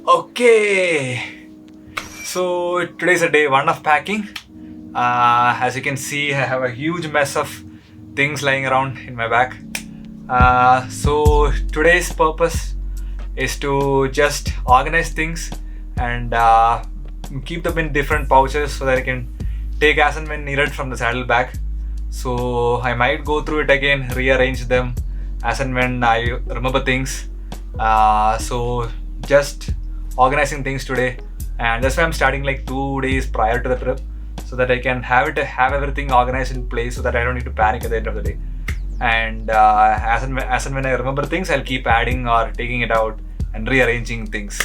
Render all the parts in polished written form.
Okay, so today's a day one of packing. As you can see, I have a huge mess of things lying around in my bag. So today's purpose is to just organize things and keep them in different pouches so that I can take as and when needed from the saddlebag. So I might go through it again, rearrange them as and when I remember things. So just organizing things today, and that's why I'm starting like 2 days prior to the trip, so that I can have everything organized in place, so that I don't need to panic at the end of the day. And as and when I remember things, I'll keep adding or taking it out and rearranging things.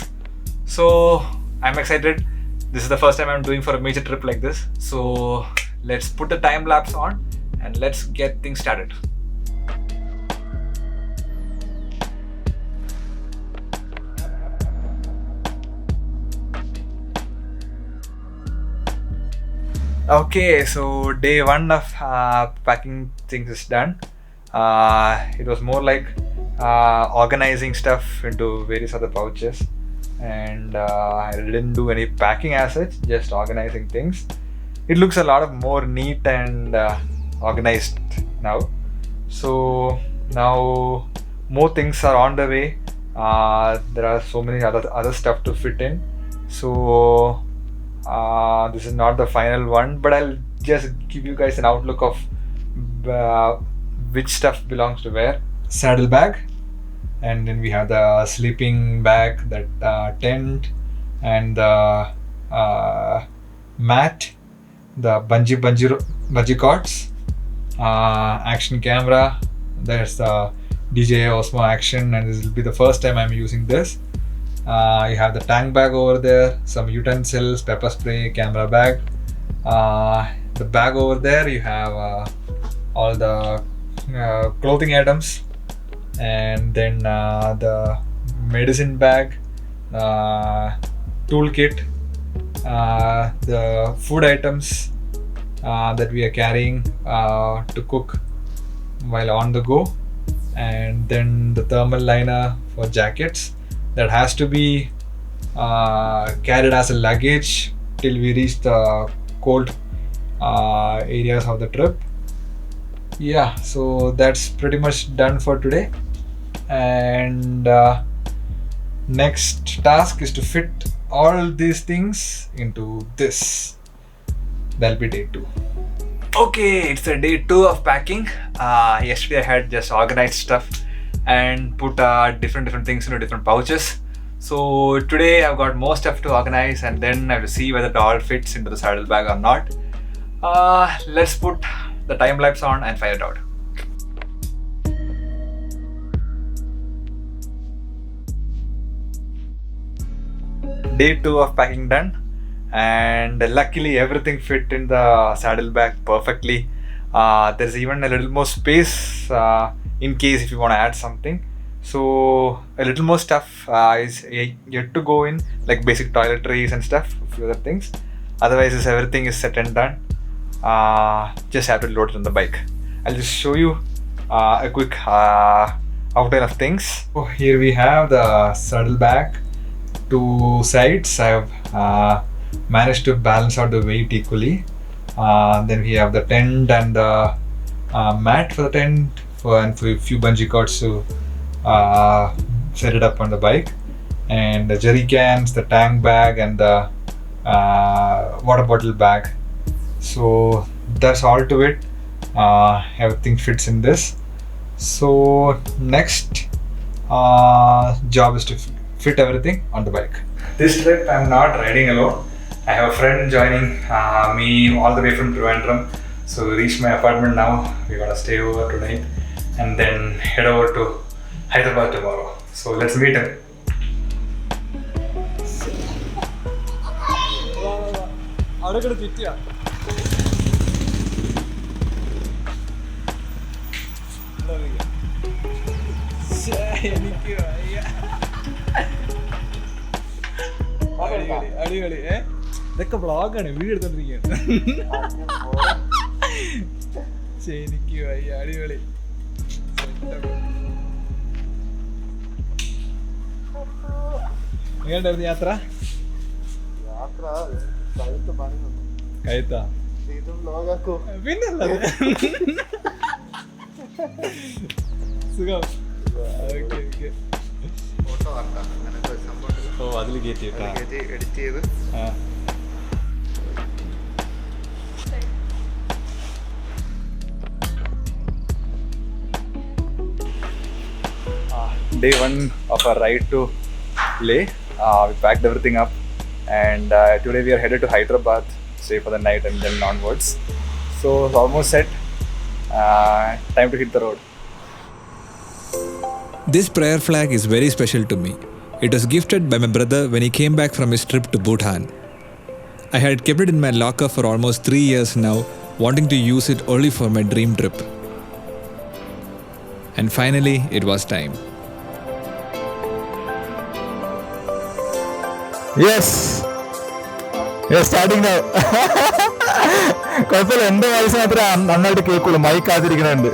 So I'm excited. This is the first time I'm doing for a major trip like this. So let's put the time lapse on and let's get things started. Okay, so day one of packing things is done. It was more like organizing stuff into various other pouches, and I didn't do any packing as such, just organizing things. It looks a lot of more neat and organized now. So now more things are on the way. There are so many other stuff to fit in. So this is not the final one, but I'll just give you guys an outlook of uh, which stuff belongs to where. Saddlebag, and then we have the sleeping bag, that tent, and the mat, the bungee cords, action camera. There's the DJI Osmo Action, and this will be the first time I'm using this. You have the tank bag over there, some utensils, pepper spray, camera bag. The bag over there, you have all the clothing items, and then the medicine bag, toolkit, the food items that we are carrying to cook while on the go, and then the thermal liner for jackets that has to be carried as a luggage till we reach the cold areas of the trip. Yeah, so that's pretty much done for today, and next task is to fit all these things into this. That'll be day 2. Okay, it's the day 2 of packing. Yesterday I had just organized stuff and put different things into different pouches. So today I've got more stuff to organize, and then I have to see whether it all fits into the saddlebag or not. Let's put the time lapse on and fire it out. Day 2 of packing done, and luckily everything fit in the saddlebag perfectly. There's even a little more space in case if you want to add something. So a little more stuff is yet to go in, like basic toiletries and stuff, a few other things. Otherwise, everything is set and done. Just have to load it on the bike. I'll just show you a quick outline of things. So here we have the saddlebag. 2 sides I have managed to balance out the weight equally. Then we have the tent and the mat for the tent, and for a few bungee cords to set it up on the bike, and the jerry cans, the tank bag, and the water bottle bag. So that's all to it. Everything fits in this. So next job is to fit everything on the bike. This trip I'm not riding alone. I have a friend joining me all the way from Trivandrum. So we reached my apartment now. We're gonna stay over tonight and then head over to Hyderabad tomorrow. So let's meet him. അടിപൊളി ഇതൊക്കെ വ്ളോഗാണ് video എടുത്തോണ്ടിരിക്കുകയാണ് എനിക്ക് അടിപൊളി എങ്ങനെയുണ്ടായിരുന്നു യാത്ര? യാത്ര കഴുത്ത് പണി തന്നു. കഴുത്താ? ഇതും ലോകാക്കോ പിന്നല്ലത് സുഖം. ഫോട്ടോ ആക്കാം അങ്ങനത്തെ ഒരു സംഭവം. ഓ അതിൽ കയറ്റി എഡിറ്റ് ചെയ്ത് Day one of our ride to Leh. We packed everything up, and today we are headed to Hyderabad, stay for the night, and then onwards. So it's almost set. Time to hit the road. This prayer flag is very special to me. It was gifted by my brother when he came back from his trip to Bhutan. I had kept it in my locker for almost 3 years now, wanting to use it only for my dream trip. And finally, it was time. Yes, starting now. കുഴപ്പമില്ല, എൻ്റെ വയസ്സ് മാത്രമേ നന്നായിട്ട് കേൾക്കുള്ളൂ, mic ആതിരിക്കുന്നുണ്ട്.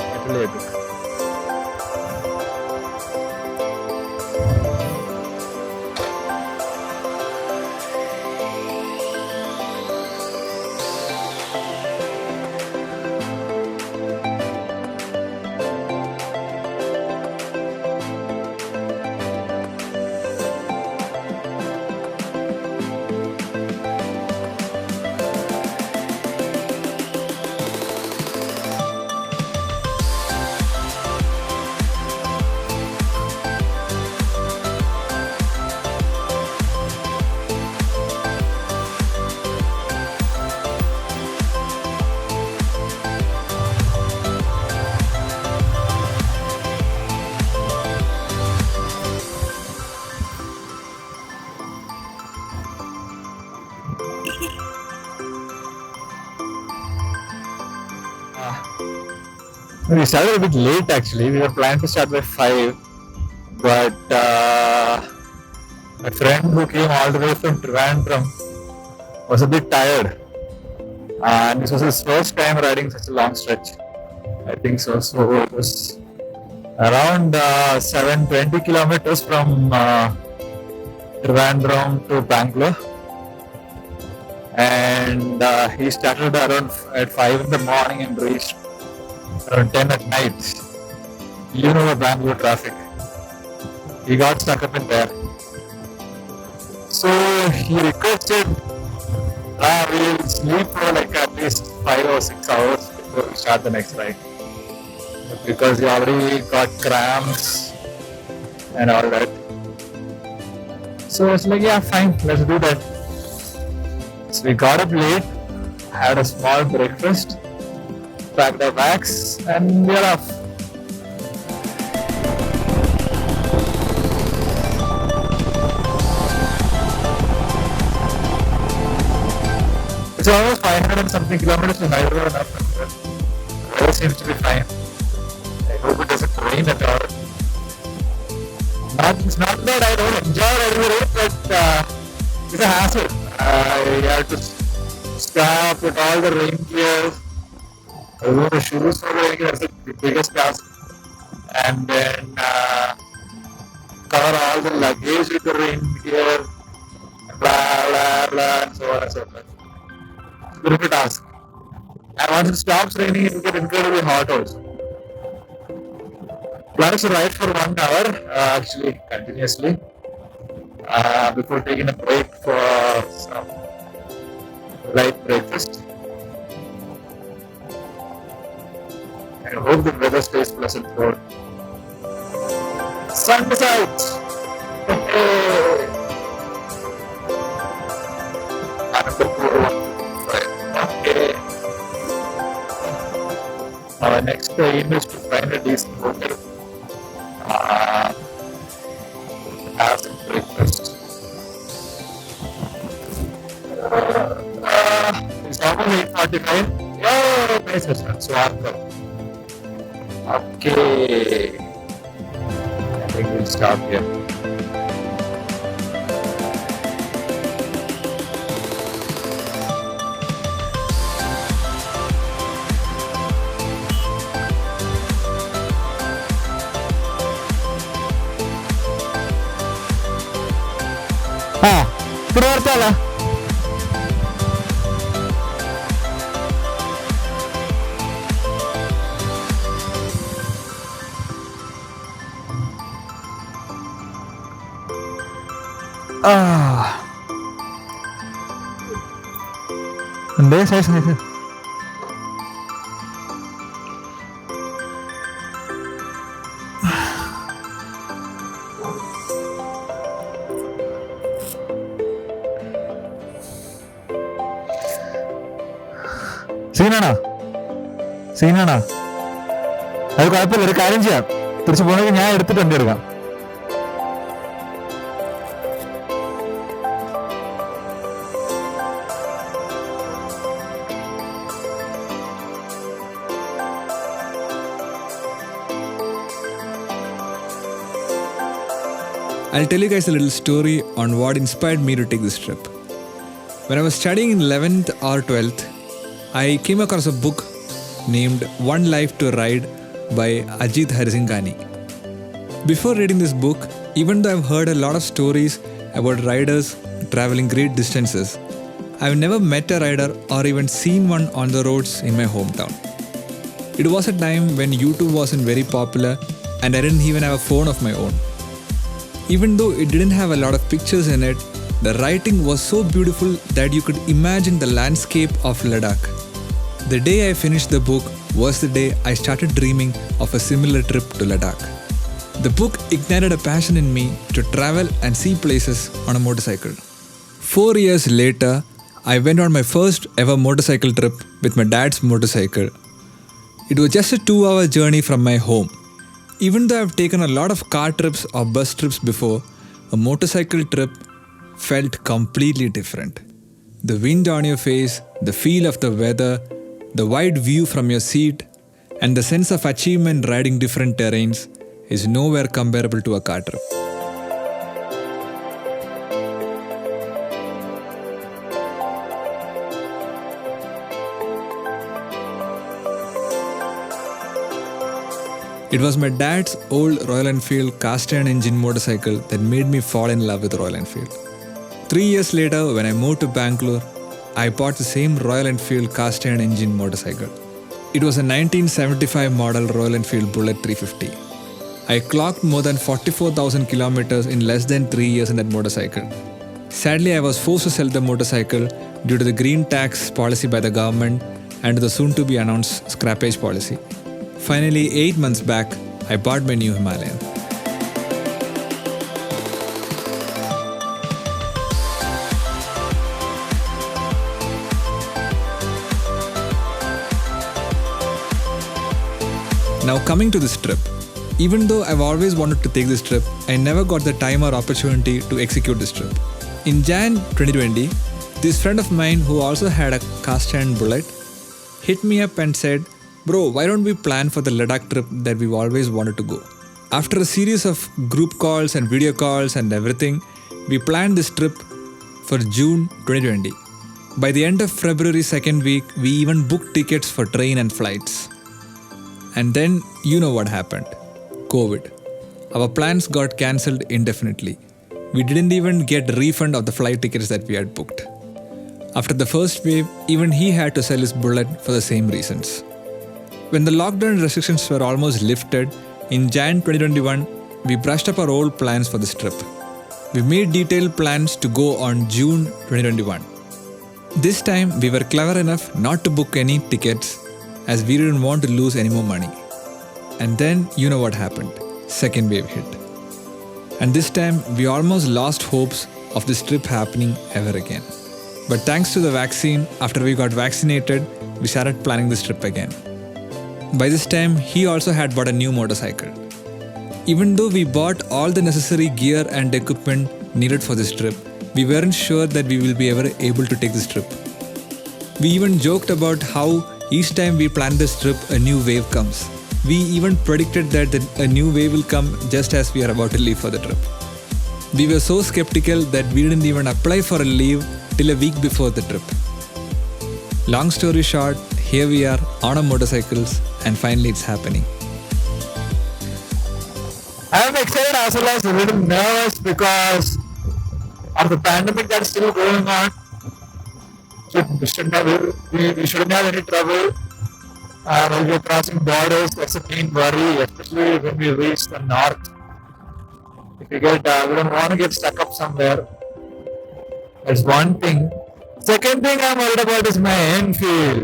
We started a bit late actually. We were planning to start by 5, but my friend who came all the way from Trivandrum was a bit tired, and this was his first time riding such a long stretch. I think so. So it was around 720 kilometers from Trivandrum to Bangalore, and he started around at 5 in the morning and reached around 10 at night. You know the Bangalore traffic. He got stuck up in there. So he requested we'll sleep for like at least 5 or 6 hours before we start the next ride. But because he already got cramps and all that. So it's like, yeah, fine, let's do that. So we got up late, had a small breakfast, packed our bags, and we're off. It's almost 500 and something kilometers to Hyderabad and up. Weather seems to be fine. I hope it doesn't rain at all. It's not that I don't enjoy riding the road, but it's a hassle. You have to stop with all the rain gear. Remove the shoes for that's the biggest task, and then cover all the luggage with the rain gear, blah blah blah, and so on and so forth. It's a bit of a task. And once it stops raining, it will get incredibly hot also. Planning to ride for 1 hour, actually continuously, before taking a break for some light breakfast. I hope the weather stays pleasant for sun is out. Okay. Our next aim is to find a decent hotel. Have some breakfast. It's almost 8:45. Oh, nice restaurant. Swarka. Okay. I think we'll stop here. ആ ഇവിടെ നിർത്താലോ. എന്തേ size സീനാണോ? അത് കുഴപ്പമില്ല, ഒരു കാര്യം ചെയ്യാം, തിരിച്ചു പോകണമെങ്കിൽ ഞാൻ എടുത്തിട്ട് വണ്ടി എടുക്കാം. I'll tell you guys a little story on what inspired me to take this trip. When I was studying in 11th or 12th, I came across a book named One Life to Ride by Ajit Harisingani. Before reading this book, even though I've heard a lot of stories about riders traveling great distances, I've never met a rider or even seen one on the roads in my hometown. It was a time when YouTube wasn't very popular and I didn't even have a phone of my own. Even though it didn't have a lot of pictures in it, the writing was so beautiful that you could imagine the landscape of Ladakh. The day I finished the book was the day I started dreaming of a similar trip to Ladakh. The book ignited a passion in me to travel and see places on a motorcycle. 4 years later, I went on my first ever motorcycle trip with my dad's motorcycle. It was just a 2-hour journey from my home. Even though I've taken a lot of car trips or bus trips before, a motorcycle trip felt completely different. The wind on your face, the feel of the weather, the wide view from your seat, and the sense of achievement riding different terrains is nowhere comparable to a car trip. It was my dad's old Royal Enfield cast iron engine motorcycle that made me fall in love with Royal Enfield. 3 years later, when I moved to Bangalore, I bought the same Royal Enfield cast iron engine motorcycle. It was a 1975 model Royal Enfield Bullet 350. I clocked more than 44,000 kilometers in less than 3 years in that motorcycle. Sadly, I was forced to sell the motorcycle due to the green tax policy by the government and the soon-to-be announced scrappage policy. Finally, 8 months back, I bought my new Himalayan. Now coming to this trip. Even though I've always wanted to take this trip, I never got the time or opportunity to execute this trip. In Jan 2020, this friend of mine who also had a cast iron Bullet hit me up and said, "Bro, why don't we plan for the Ladakh trip that we've always wanted to go?" After a series of group calls and video calls and everything, we planned this trip for June 2020. By the end of February 2nd week, we even booked tickets for train and flights. And then, you know what happened. COVID. Our plans got cancelled indefinitely. We didn't even get a refund of the flight tickets that we had booked. After the first wave, even he had to sell his Bullet for the same reasons. When the lockdown restrictions were almost lifted, in Jan 2021, we brushed up our old plans for this trip. We made detailed plans to go on June 2021. This time, we were clever enough not to book any tickets as we didn't want to lose any more money. And then, you know what happened. Second wave hit. And this time, we almost lost hopes of this trip happening ever again. But thanks to the vaccine, after we got vaccinated, we started planning this trip again. By this time, he also had bought a new motorcycle. Even though we bought all the necessary gear and equipment needed for this trip, we weren't sure that we will be ever able to take this trip. We even joked about how each time we plan this trip, a new wave comes. We even predicted that a new wave will come just as we are about to leave for the trip. We were so skeptical that we didn't even apply for a leave till a week before the trip. Long story short, here we are on our motorcycles and finally it's happening. I'm excited as well as a little nervous because of the pandemic that's still going on. So we shouldn't have any trouble when we're crossing borders. That's a main worry, especially when we reach the north. If we don't want to get stuck up somewhere. That's one thing. Second thing I'm worried about is my Enfield,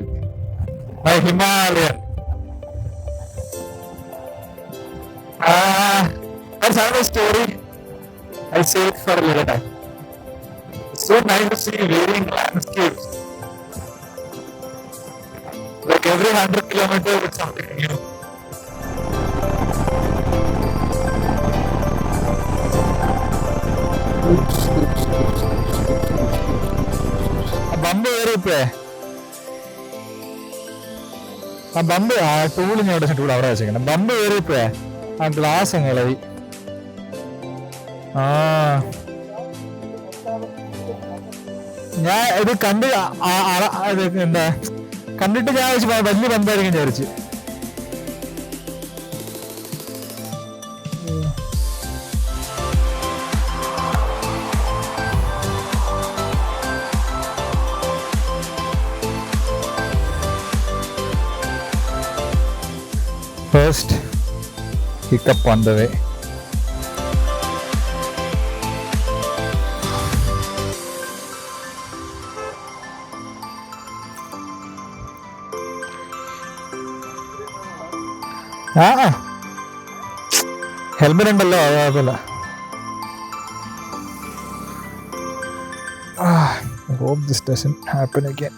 my Himalayan. That's another story. I'll save it for a later time. It's so nice to see varying landscapes. Like every 100 kilometers with something new. Bump കയറിയപ്പേ ആ bump ആ tool ഞാൻ ഇവിടെ tool അവിടെ വെച്ചേക്കണം. Bump കയറിയപ്പേ ആ glass അങ്ങ് ഇളവി. ആ ഞാൻ ഇത് കണ്ട് എന്താ കണ്ടിട്ട് ഞാൻ വെച്ച് വലിയ ബമ്പായിരിക്കും വിചാരിച്ച്. First hiccup on the way. Helmet ഉണ്ടല്ലോ, കുഴപ്പമില്ല. I hope this doesn't happen again.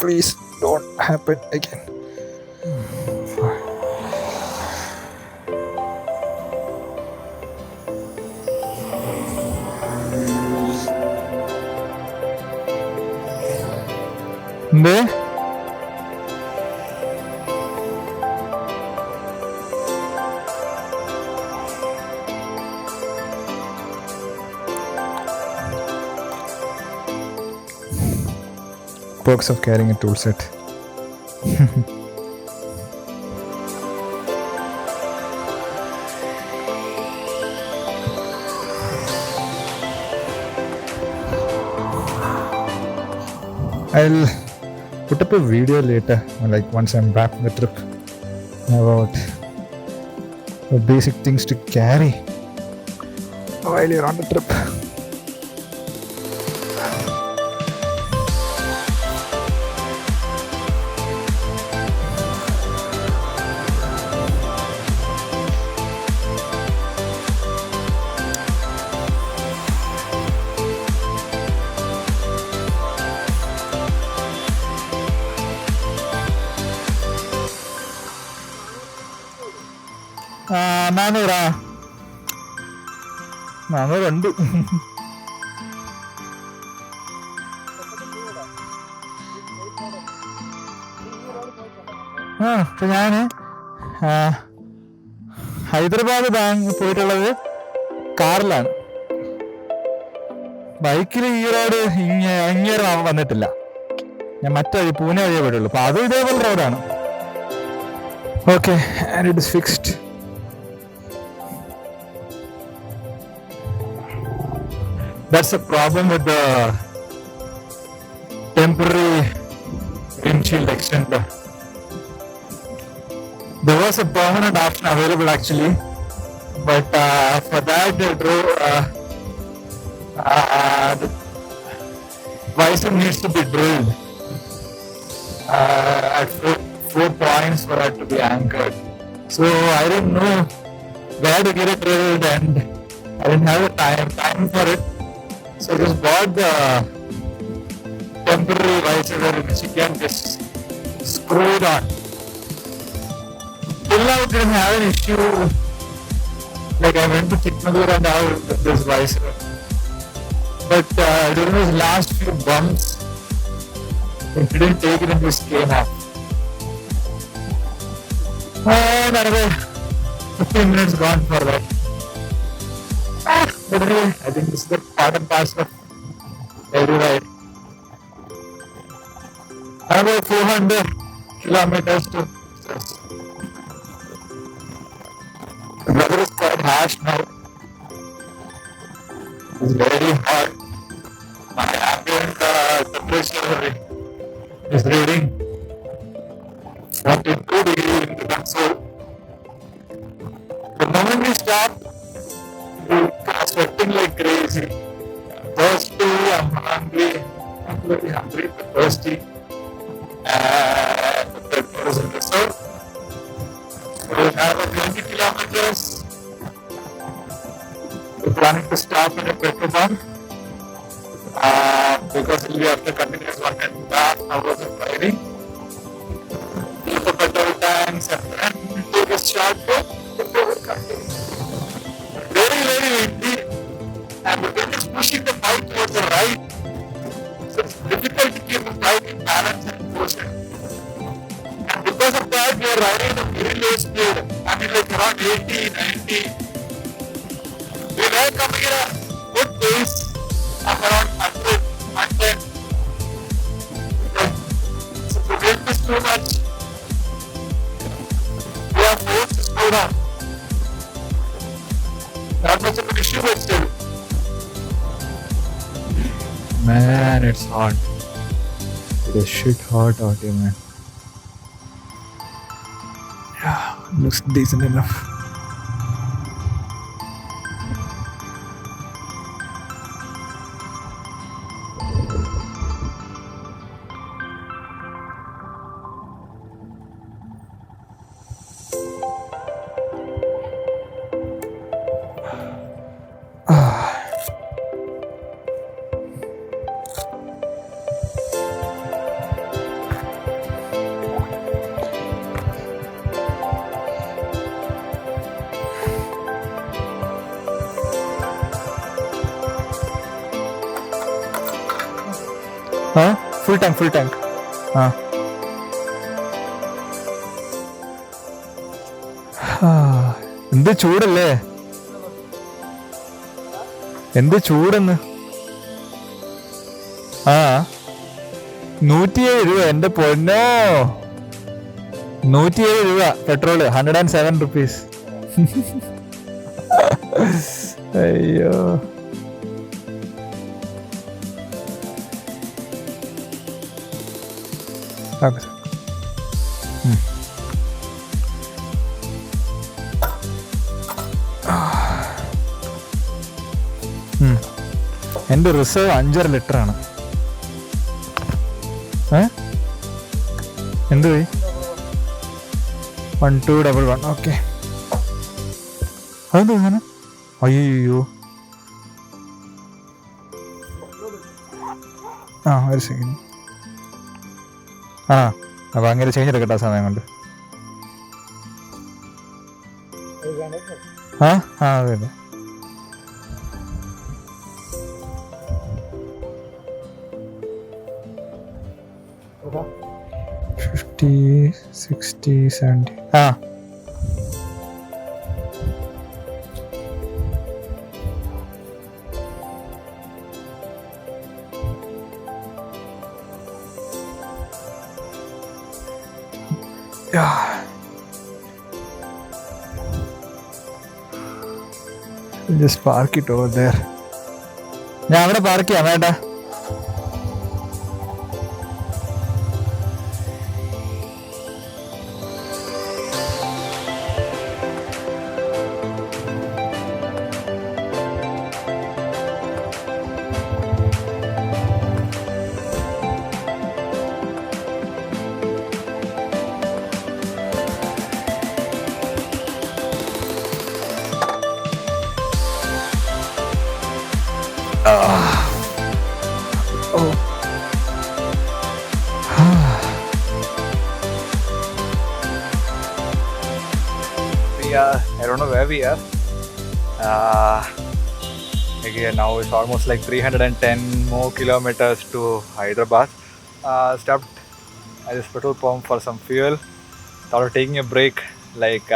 Please don't happen again. എന്ത് perks of carrying a tool set. I'll put up a video later, like once I'm back from the trip, about the basic things to carry while you're on the trip. നാനൂറാ 400 ഇപ്പൊ ഞാന് ഹൈദരാബാദ് പോയിട്ടുള്ളത് കാറിലാണ്. ബൈക്കിൽ ഈ road ഇങ്ങനെ വന്നിട്ടില്ല. ഞാൻ മറ്റേ പൂനെ വഴിയേ പോയിട്ടുള്ളൂ. അപ്പൊ അതും ഇതേപോലെ റോഡാണ്. Okay, and it is fixed. That's a problem with the temporary windshield extender. There was a permanent option available actually, but for that they drove the visor needs to be drilled at four points for it to be anchored. So I didn't know where to get it drilled and I didn't have the time for it. So I just bought the temporary visor which you can just screw it on. Till now I didn't have an issue. Like I went to Chikmagalur and all with this visor. But during those last few bumps, it didn't take it and just came off. And another 15 minutes gone for that. But anyway, I think this is the part and parcel of every ride. About 400 kilometers to success. The weather is quite harsh now. It's very hot. temperature is reading 42 degrees in the console. The moment we start, we are sweating like crazy. Thirsty, I'm hungry, I'm very hungry but thirsty. And the petrol is in the south. We have a 20 kilometers. We're planning to stop at a petrol bunk. Because we'll be after continuous 1.5 hours of riding. Keep the petrol tanks and then take a short break before we continue. Very, very windy, and the wind is pushing the bike towards the right. So it's difficult to keep the bike in balance and motion. And because of that, we are riding at a very low speed. I mean, like around 80, 90. We were coming at a good pace of around 100, 110. So the wind is too much. We are forced to slow down. Not much of an issue, but still. Man, it's hot. It is shit hot out here, man. Yeah, looks decent enough. Huh? Full tank. എന്ത് ചൂടല്ലേ, എന്ത് ചൂടെന്ന്. 107 രൂപ, എന്റെ പൊന്നോ. 107 രൂപ petrol, 107 rupees. അയ്യോ. എൻ്റെ reserve 5.5 ലിറ്ററാണ്. എന്ത് പോയി? 1211. ഓക്കെ, അതെന്താ സാധനം? അയ്യോ, ഒരു സെക്കൻഡ്. അപ്പൊ അങ്ങനെ ചേഞ്ച് എടുക്കട്ടെ ആ സമയം കൊണ്ട്. അതെ അതെ. $50, $60, $70. Just park it over there. ഞാൻ അവിടെ പാർക്ക് ചെയ്യാം വേണ്ട. I don't know where we are. Again, now it's almost like 310 more kilometers to Hyderabad. Stopped at this petrol pump for some fuel. Thought of taking a break, like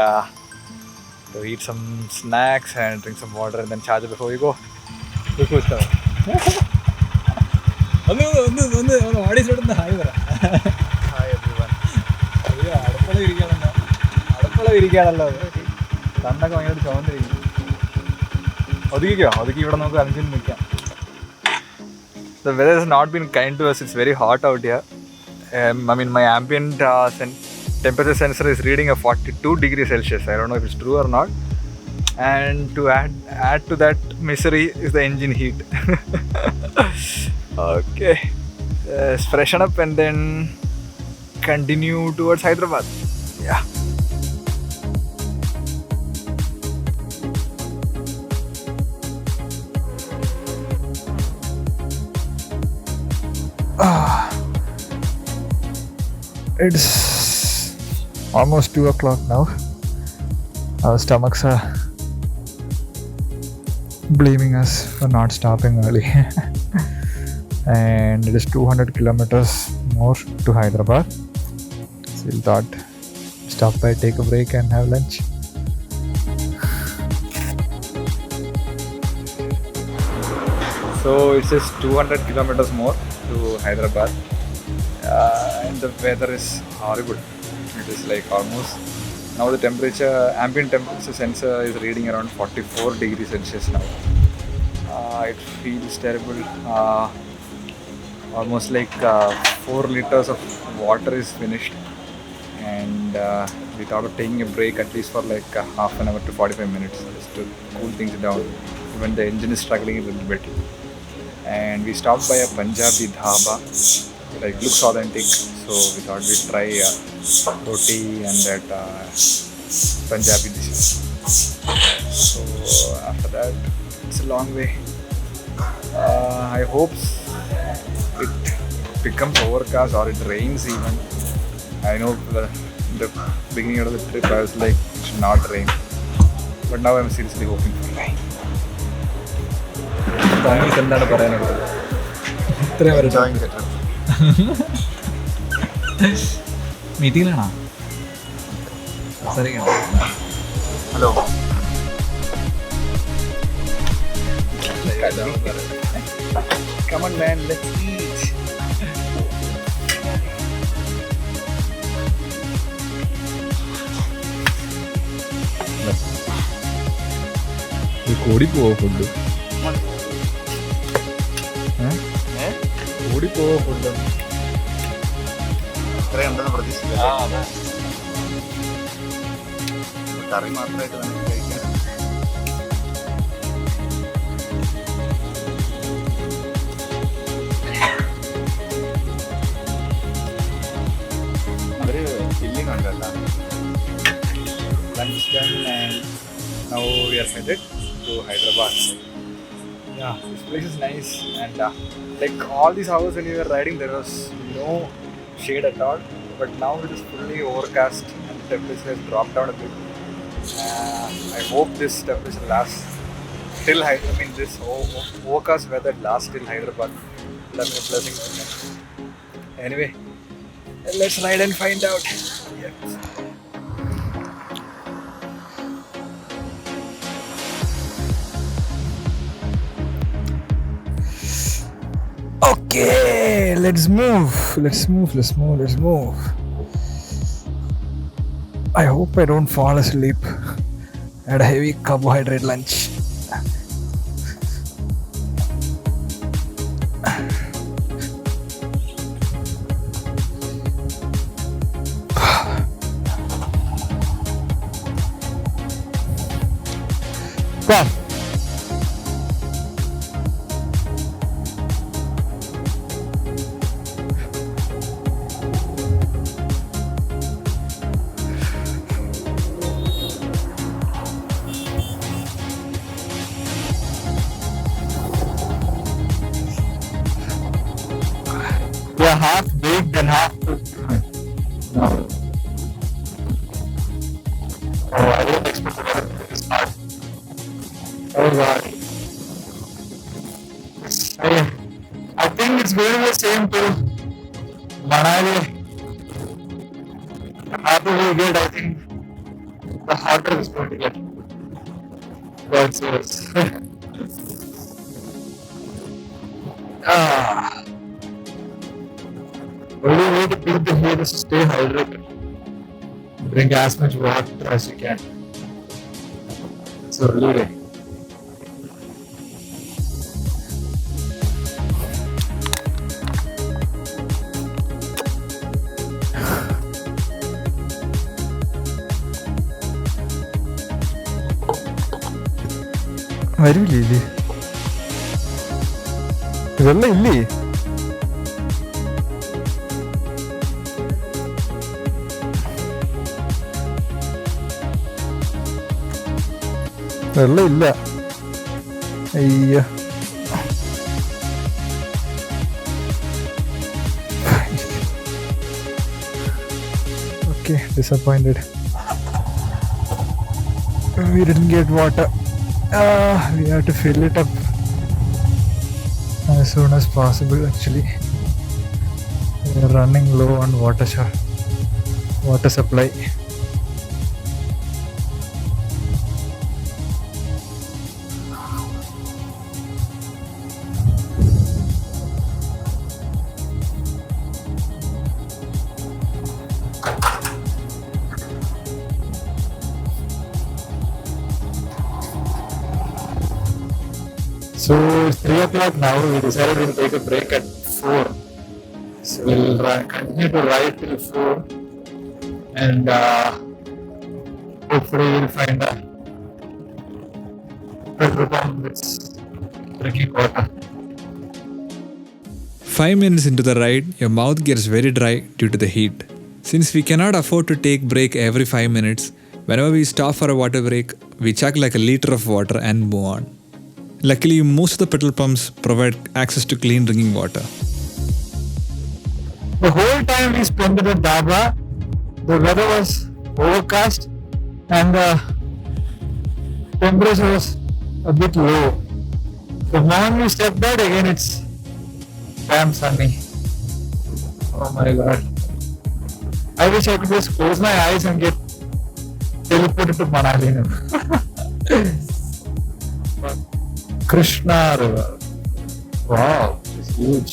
to eat some snacks and drink some water and then charge it before we go. Hi everyone. ഇരിക്കുകയാണല്ലോ, കണ്ണൊക്കെ ഭയങ്കര ചുവന്നിരിക്കും. ഒതുക്കിക്കോ, ഒതുക്കി ഇവിടെ നമുക്ക് 5 minute നിൽക്കാം. The weather has not been kind to us. It's very hot out here. I mean, my ambient temperature sensor is reading a 42 degrees Celsius. I don't know if it's true or not. And to add to that misery is the engine heat. Okay, let's freshen up and then continue towards Hyderabad. Yeah. It's almost 2 o'clock now. Our stomachs are blaming us for not stopping early. And it is 200 kilometers more to Hyderabad. So we thought stop by, take a break and have lunch. So it's just 200 kilometers more to Hyderabad. And the weather is horrible. It is like almost now the temperature, ambient temperature sensor is reading around 44 degrees Celsius now. It feels terrible. Almost like 4 liters of water is finished, and we thought of taking a break at least for like half an hour to 45 minutes just to cool things down. Even the engine is struggling a little bit. And we stopped by a Punjabi dhaba. Like looks authentic, so we thought we'd try roti and that Punjabi dishes. So after that, it's a long way. I hope it becomes overcast or it rains even. I know the beginning of the trip I was like it should not rain, but now I'm seriously hoping for rain. Enjoying the trip. മീറ്റിംഗിലാണോ? സരി Hello. Come on man, let's eat. ഓടിപ്പോവോ food? ഓടിപ്പോവോ food? ഇത്രയുണ്ടെന്ന് പ്രതീക്ഷിച്ചില്ല. കറി മാത്രമായിട്ട് നമുക്ക് കഴിക്കാം. ഒരു ഫില്ലിംഗ് ഉണ്ടല്ലോ. Lunch done and now we are headed to Hyderabad. Yeah, this place is nice and like all these hours when we were riding there was no shade at all, but now it is fully overcast and the temperature has dropped down a bit. I hope this temperature lasts till this overcast weather lasts till Hyderabad. That will be a blessing for me. Anyway, let's ride and find out. Yeah. Okay, let's move. I hope I don't fall asleep at a heavy carbohydrate lunch. Come. We are half baked and half cooked. Oh, I didn't expect it to be this hard. Oh god. I think it's going the same to Manali. The harder we get, I think the harder it's going to get. God's words. Only way to beat the heat is to stay hydrated. Drink as much water as you can. So really. വരില്ലേ ഇല്ലേ? വെള്ളം ഇല്ലേ? വെള്ളം ഇല്ല. അയ്യോ, okay, disappointed. We didn't get water. We have to fill it up as soon as possible. Actually, we are running low on water supply. So it's 3 o'clock now. We decided to take a break at 4. So we'll continue to ride till 4, and hopefully we'll find a petrol pump that's drinking water. 5 minutes into the ride, your mouth gets very dry due to the heat. Since we cannot afford to take break every 5 minutes, whenever we stop for a water break, we chug like a liter of water and move on. Luckily, most of the petrol pumps provide access to clean drinking water. The whole time we spent at the dhaba, the weather was overcast and the temperature was a bit low. The moment we stepped out, again it's damn sunny. Oh my god. I wish I could just close my eyes and get teleported to Manali now. Krishna River. Wow, it's huge.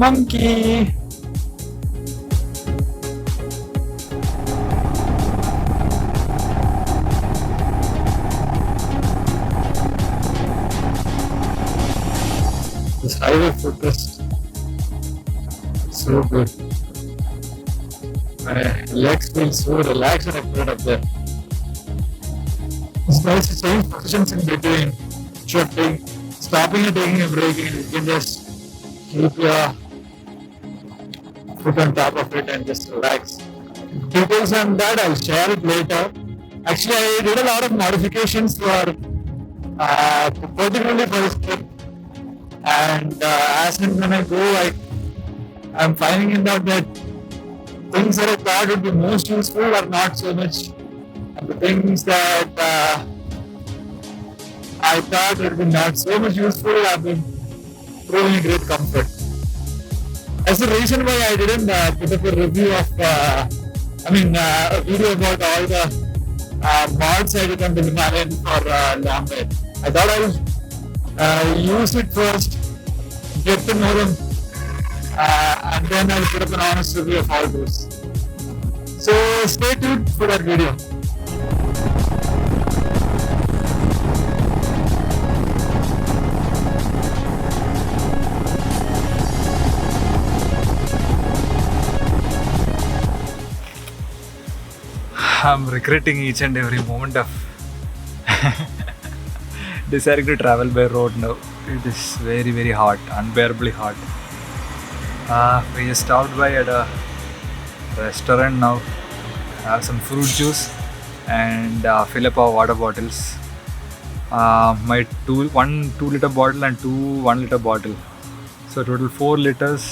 Monkey. This highway footrest is so good. My legs feel so relaxed when I put it up there. It's nice to change positions in between, shifting, stopping and taking a break, and you can just keep your foot on top of it and just relax. Details on that I'll share it later. Actually, I did a lot of modifications for particularly for this trip, and as and when I go, I'm finding out that things that I thought would be most useful are not so much. And the things that I thought would be not so much useful have been proving a great comfort. That's the reason why I didn't put up a review of, a video about all the mods I did on the Himalayan for long ride. I thought I would use it first, get to know them, and then I'll put up an honest review of all those. So stay tuned for that video. I'm regretting each and every moment of deciding to travel by road now. It is very, very hot, unbearably hot. We just stopped by at a restaurant now, have some fruit juice and fill up our water bottles. My 2 liter bottle and 2 1 liter bottle. So total 4 liters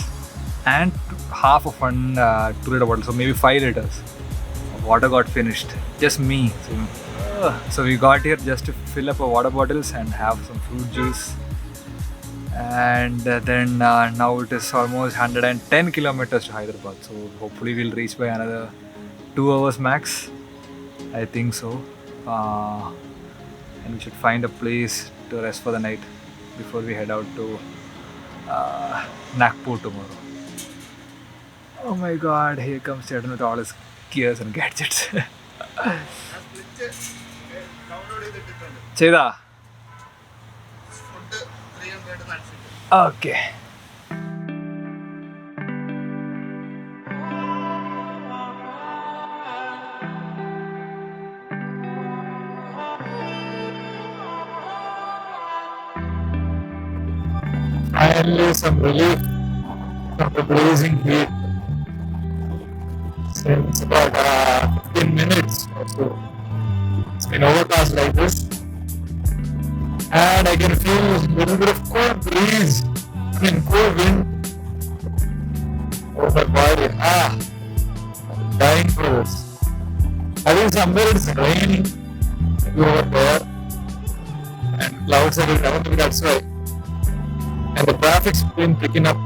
and half of one 2 liter bottle. So maybe 5 liters. Water got finished, just me. So we got here just to fill up our water bottles and have some fruit juice, and then now it is almost 110 kilometers to Hyderabad, so hopefully we'll reach by another 2 hours max, I think so, and we should find a place to rest for the night before we head out to Nagpur tomorrow. Oh my god, here comes Chetan with all his gears and gadgets. ചെയ്താ okay. Finally, some relief from the blazing heat. Since about 15 minutes or so, it's been overcast like this, and I can feel a little bit of cold breeze. Cold wind over my body. I'm dying for this. I think somewhere it's raining over there, and clouds are around me, that's why. And the traffic's been picking up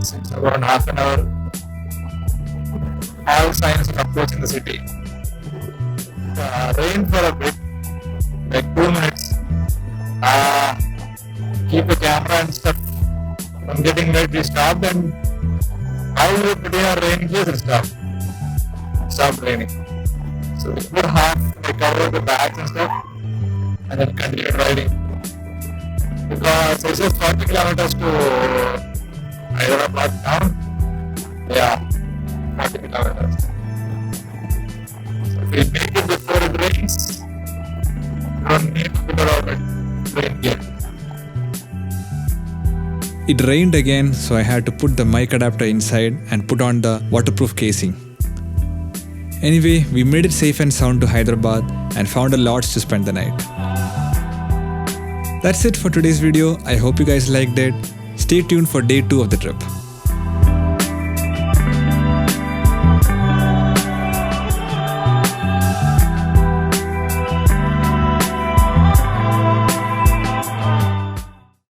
since around half an hour. All signs of approaching the city. Rain for a bit, like 2 minutes. Keep the camera and stuff from getting wet. We stopped, and how we were putting our rain gear and stuff. Stopped raining. So we put half, we covered the bags and stuff, and then continued riding. Because it's just 40 kilometers to Hyderabad town. Yeah, 40 kilometers. So if we make it before it rains, we don't need to put our rain gear. It rained again, so I had to put the mic adapter inside and put on the waterproof casing. Anyway, we made it safe and sound to Hyderabad and found a lodge to spend the night. That's it for today's video. I hope you guys liked it. Stay tuned for day 2 of the trip.